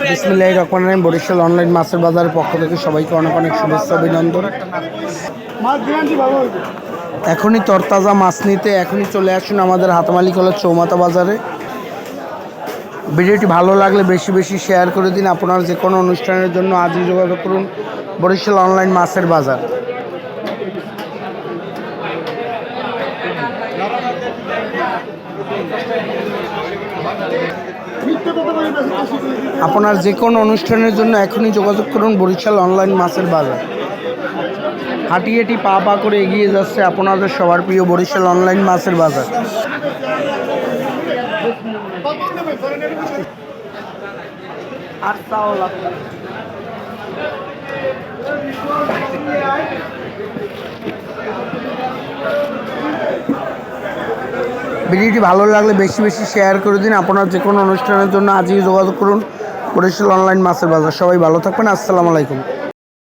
বিসমিল্লাহির রহমানির রহিম। বরিশাল অনলাইন মাছের বাজারের পক্ষ থেকে সবাইকে অনেক অনেক শুভেচ্ছা অভিনন্দন। এখনই তরতাজা মাছ নিতে এখনই চলে আসুন আমাদের হাতমালি কলেজ চৌমাথা বাজারে। ভিডিওটি ভালো লাগলে বেশি বেশি শেয়ার করে দিন। আপনার যে কোনো অনুষ্ঠানের জন্য আজই যোগাযোগ করুন বরিশাল অনলাইন মাছের বাজার। আপনার যে কোনো অনুষ্ঠানের জন্য এখনই যোগাযোগ করুন বরিশাল অনলাইন মাছের বাজার। হাঁটি পা পা করে এগিয়ে যাচ্ছে আপনাদের সবার প্রিয় বরিশাল অনলাইন মাছের বাজার। ভিডিওটি ভালো লাগলে বেশি বেশি শেয়ার করে দিন। আপনার যে কোনো অনুষ্ঠানের জন্য আজই যোগাযোগ করুন বরিশাল অনলাইন মাছের বাজার। সবাই ভালো থাকবেন। আসসালামু আলাইকুম।